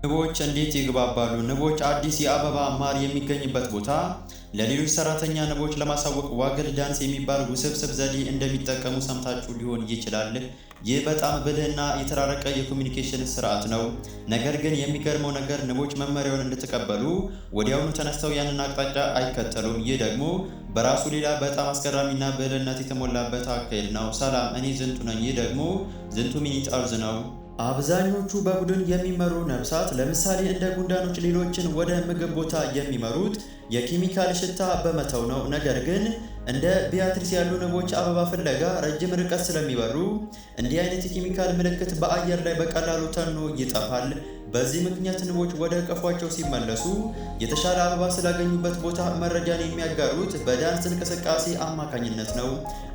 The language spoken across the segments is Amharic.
ንቦች እንዴት ይግባባሉ? ንቦች አዲስ የአበባ ማር የሚገኝበት ቦታ ለሌሎች ሰራተኛ ንቦች ለማሳወቅ ዋግል ዳንስ የሚባል ውስብስብ ዘዴ እንደሚጠቀሙ ሰምታችሁ ሊሆን ይችላል። ይህ በጣም ብልህና የተራረቀ የኮሚኒኬሽን ስርዓት ነው። ነገር ግን የሚገርመው ነገር ንቦች መመሪያውን እንድትቀበሉ ወዲያውኑ ተነስተው ያንን አቅጣጫ አይከተሉም። ይህ ደግሞ በራሱ ሌላ በጣም አስገራሚና ብልህነት የተሞላበት አካሄድ ነው። ሰላም፣ እኔ ዝንቱ ነኝ። ይህ ደግሞ ዝንቱ ሚኒት አርዝ ነው። አብዛኞቹ በቡድን የሚመሩ ነፍሳት ለምሳሌ እንደ ጉንዳኖች ሌሎችን ወደ ምግብ ቦታ የሚመሩት የኬሚካል ሽታ በመተው ነው። ነገር ግን እንደ ቢያትሪስ ያሉ ንቦች አበባ ፍለጋ ረጅም ርቀት ስለሚበሩ እንዲህ አይነት የኬሚካል ምልክት በአየር ላይ በቀላሉ ተኖ ይጠፋል። በዚህ ምክንያት ንቦች ወደ ቀፏቸው ሲመለሱ የተሻለ አበባ ስላገኙበት ቦታ መረጃን የሚያጋሩት በዳንስ እንቅስቃሴ አማካኝነት ነው።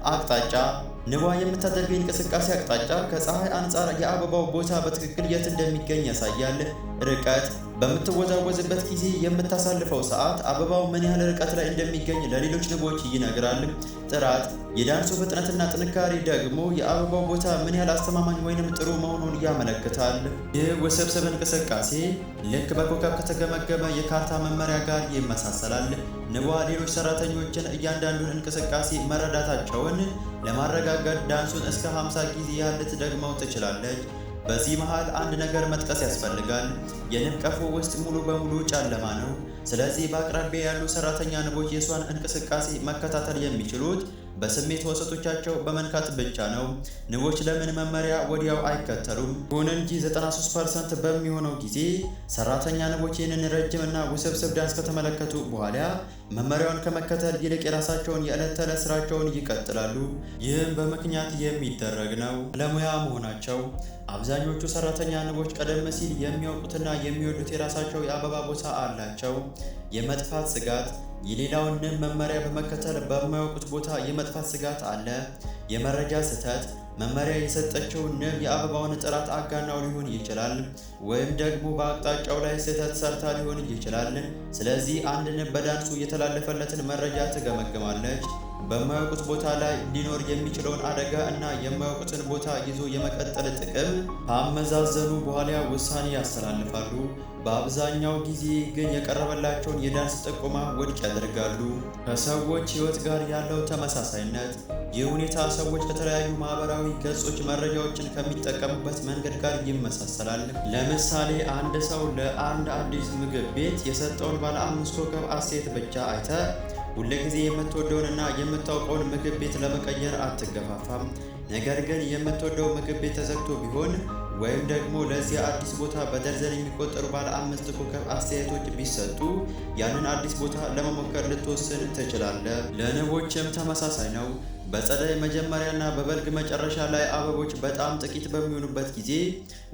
አቅጣጫ ንቧ የምታደርገው እንቅስቃሴ አቅጣጫ ከፀሐይ አንጻር የአበባው ቦታ በትክክል የት እንደሚገኝ ያሳያል። ርቀት በምትወዛወዝበት ጊዜ የምታሳልፈው ሰዓት አበባው ምን ያህል ርቀት ላይ እንደሚገኝ ለሌሎች ንቦች ይነግራል። ጥራት የዳንሱ ፍጥነትና ጥንካሬ ደግሞ የአበባው ቦታ ምን ያህል አስተማማኝ ወይንም ጥሩ መሆኑን ያመለክታል። ይህ ውስብስብ እንቅስቃሴ ልክ በኮከብ ከተገመገመ የካርታ መመሪያ ጋር ይመሳሰላል። ንቧ ሌሎች ሰራተኞችን እያንዳንዱን እንቅስቃሴ መረዳታቸውን ለማረጋገጥ ዳንሱን እስከ 50 ጊዜ ያህል ልትደግመው ትችላለች። በዚህ መሃል አንድ ነገር መጥቀስ ያስፈልጋል። የንብ ቀፎ ውስጥ ሙሉ በሙሉ ጨለማ ነው። ስለዚህ በአቅራቢያ ያሉ ሰራተኛ ንቦች የሷን እንቅስቃሴ መከታተል የሚችሉት በስሜት ወሰቶቻቸው በመንካት ብቻ ነው። ንቦች ለምን መመሪያ ወዲያው አይከተሉም? ይሁን እንጂ 93% በሚሆነው ጊዜ ሰራተኛ ንቦች ይህንን ረጅምና ውስብስብ ዳንስ ከተመለከቱ በኋላ መመሪያውን ከመከተል ይልቅ የራሳቸውን የዕለት ተዕለት ስራቸውን ይቀጥላሉ። ይህም በምክንያት የሚደረግ ነው። ባለሙያ መሆናቸው አብዛኞቹ ሰራተኛ ንቦች ቀደም ሲል የሚያውቁትና የሚወዱት የራሳቸው የአበባ ቦታ አላቸው። የመጥፋት ስጋት የሌላውን ንብ መመሪያ በመከተል በማያውቁት ቦታ የመጥፋት ስጋት አለ። የመረጃ ስህተት መመሪያ የሰጠችው ንብ የአበባውን ጥራት አጋናው ሊሆን ይችላል፣ ወይም ደግሞ በአቅጣጫው ላይ ስህተት ሰርታ ሊሆን ይችላል። ስለዚህ አንድ ንብ በዳንሱ የተላለፈለትን መረጃ ትገመግማለች። በማያውቁት ቦታ ላይ ሊኖር የሚችለውን አደጋ እና የማያውቁትን ቦታ ይዞ የመቀጠል ጥቅም ካመዛዘኑ በኋላ ውሳኔ ያስተላልፋሉ። በአብዛኛው ጊዜ ግን የቀረበላቸውን የዳንስ ጥቆማ ውድቅ ያደርጋሉ። ከሰዎች ሕይወት ጋር ያለው ተመሳሳይነት ይህ ሁኔታ ሰዎች ከተለያዩ ማህበራዊ ገጾች መረጃዎችን ከሚጠቀሙበት መንገድ ጋር ይመሳሰላል። ለምሳሌ አንድ ሰው ለአንድ አዲስ ምግብ ቤት የሰጠውን ባለ 5 ኮከብ አስተያየት ብቻ አይተ ሁልጊዜ የምትወደውንና የምታውቀውን ምግብ ቤት ለመቀየር አትገፋፋም። ነገር ግን የምትወደው ምግብ ቤት ተዘግቶ ቢሆን ወይም ደግሞ ለዚያ አዲስ ቦታ በደርዘን የሚቆጠሩ ባለ 5 ኮከብ አስተያየቶች ቢሰጡ ያንን አዲስ ቦታ ለመሞከር ልትወስን ትችላለህ። ለንቦችም ተመሳሳይ ነው። በጸደይ መጀመሪያና በበልግ መጨረሻ ላይ አበቦች በጣም ጥቂት በሚሆኑበት ጊዜ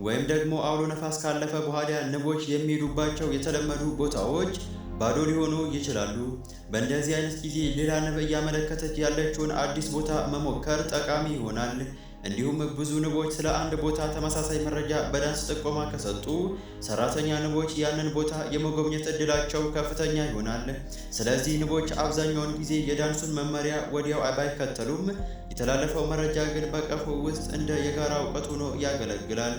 ወይም ደግሞ አውሎ ነፋስ ካለፈ በኋላ ንቦች የሚሄዱባቸው የተለመዱ ቦታዎች ባዶ ሊሆኑ ይችላሉ። በእንደዚህ አይነት ጊዜ ሌላ ንብ እያመለከተች ያለችውን አዲስ ቦታ መሞከር ጠቃሚ ይሆናል። እንዲሁም ብዙ ንቦች ስለ አንድ ቦታ ተመሳሳይ መረጃ በዳንስ ጥቆማ ከሰጡ ሰራተኛ ንቦች ያንን ቦታ የመጎብኘት እድላቸው ከፍተኛ ይሆናል። ስለዚህ ንቦች አብዛኛውን ጊዜ የዳንሱን መመሪያ ወዲያው ባይከተሉም የተላለፈው መረጃ ግን በቀፎ ውስጥ እንደ የጋራ እውቀት ሆኖ ያገለግላል።